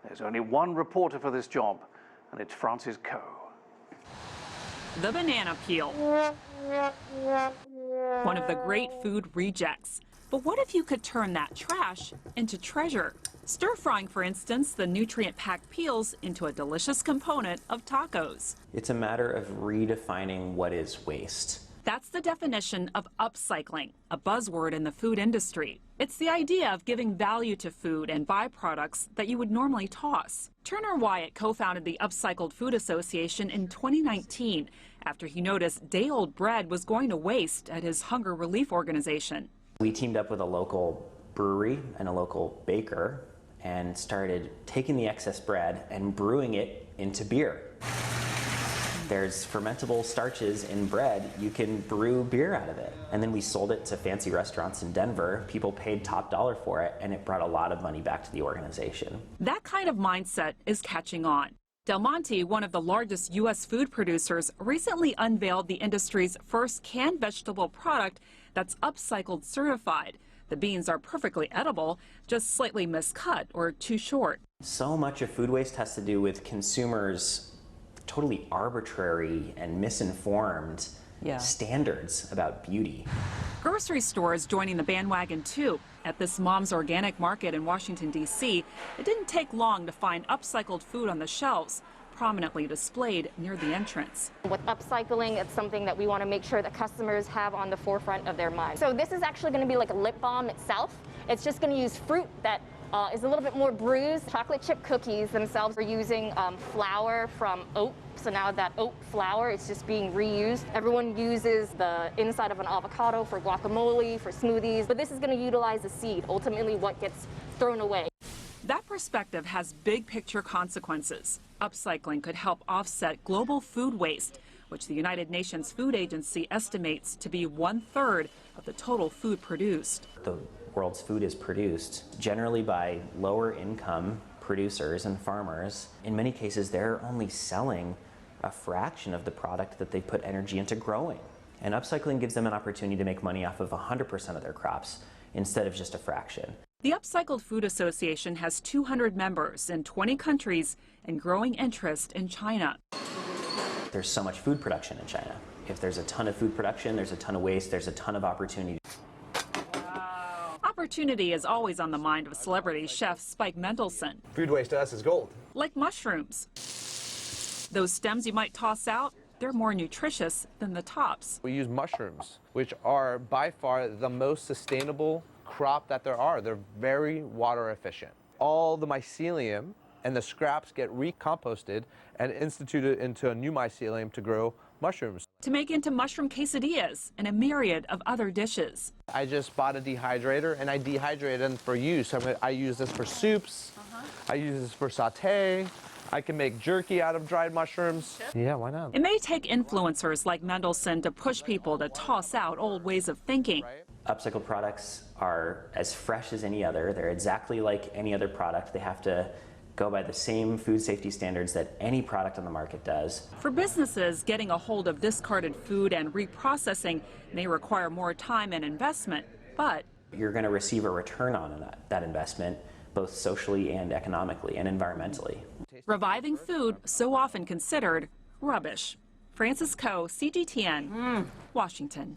There's only one reporter for this job, and it's Francis Coe. The banana peel. One of the great food rejects. But what if you could turn that trash into treasure? Stir frying, for instance, the nutrient-packed peels into a delicious component of tacos. It's a matter of redefining what is waste. That's the definition of upcycling, a buzzword in the food industry. It's the idea of giving value to food and byproducts that you would normally toss. Turner Wyatt co-founded the Upcycled Food Association in 2019 after he noticed day-old bread was going to waste at his hunger relief organization. We teamed up with a local brewery and a local baker and started taking the excess bread and brewing it into beer. There's fermentable starches in bread. You can brew beer out of it. And then we sold it to fancy restaurants in Denver. People paid top dollar for it, and it brought a lot of money back to the organization. That kind of mindset is catching on. Del Monte, one of the largest U.S. food producers, recently unveiled the industry's first canned vegetable product that's upcycled certified. The beans are perfectly edible, just slightly miscut or too short. So much of food waste has to do with consumers' totally arbitrary and misinformed standards about beauty. Grocery stores joining the bandwagon too. At this Mom's Organic Market in Washington, D.C., it didn't take long to find upcycled food on the shelves, prominently displayed near the entrance. With upcycling, it's something that we want to make sure that customers have on the forefront of their mind. So this is actually going to be like a lip balm itself. It's just going to use fruit that is a little bit more bruised. Chocolate chip cookies themselves are using flour from oat. So now that oat flour is just being reused. Everyone uses the inside of an avocado for guacamole, for smoothies, but this is going to utilize the seed, ultimately what gets thrown away. That perspective has big picture consequences. Upcycling could help offset global food waste, which the United Nations Food Agency estimates to be 1/3 of the total food produced. The world's food is produced generally by lower income producers and farmers. In many cases, they're only selling a fraction of the product that they put energy into growing. And upcycling gives them an opportunity to make money off of 100% of their crops instead of just a fraction. The Upcycled Food Association has 200 members in 20 countries and growing interest in China. There's so much food production in China. If there's a ton of food production, there's a ton of waste, there's a ton of opportunity. Opportunity is always on the mind of celebrity chef Spike Mendelsohn. Food waste to us is gold. Like mushrooms. Those stems you might toss out, they're more nutritious than the tops. We use mushrooms, which are by far the most sustainable crop that there are. They're very water efficient. All the mycelium and the scraps get recomposted and instituted into a new mycelium to grow mushrooms. To make into mushroom quesadillas and a myriad of other dishes. I just bought a dehydrator and I dehydrate them for use. I use this for soups. I use this for saute. I can make jerky out of dried mushrooms. Yeah, why not? It may take influencers like Mendelsohn to push people to toss out old ways of thinking. Upcycled products are as fresh as any other. They're exactly like any other product. They have to go by the same food safety standards that any product on the market does. For businesses, getting a hold of discarded food and reprocessing may require more time and investment, but you're going to receive a return on that investment, both socially and economically and environmentally. Reviving food so often considered rubbish. Francis Coe, CGTN, Washington.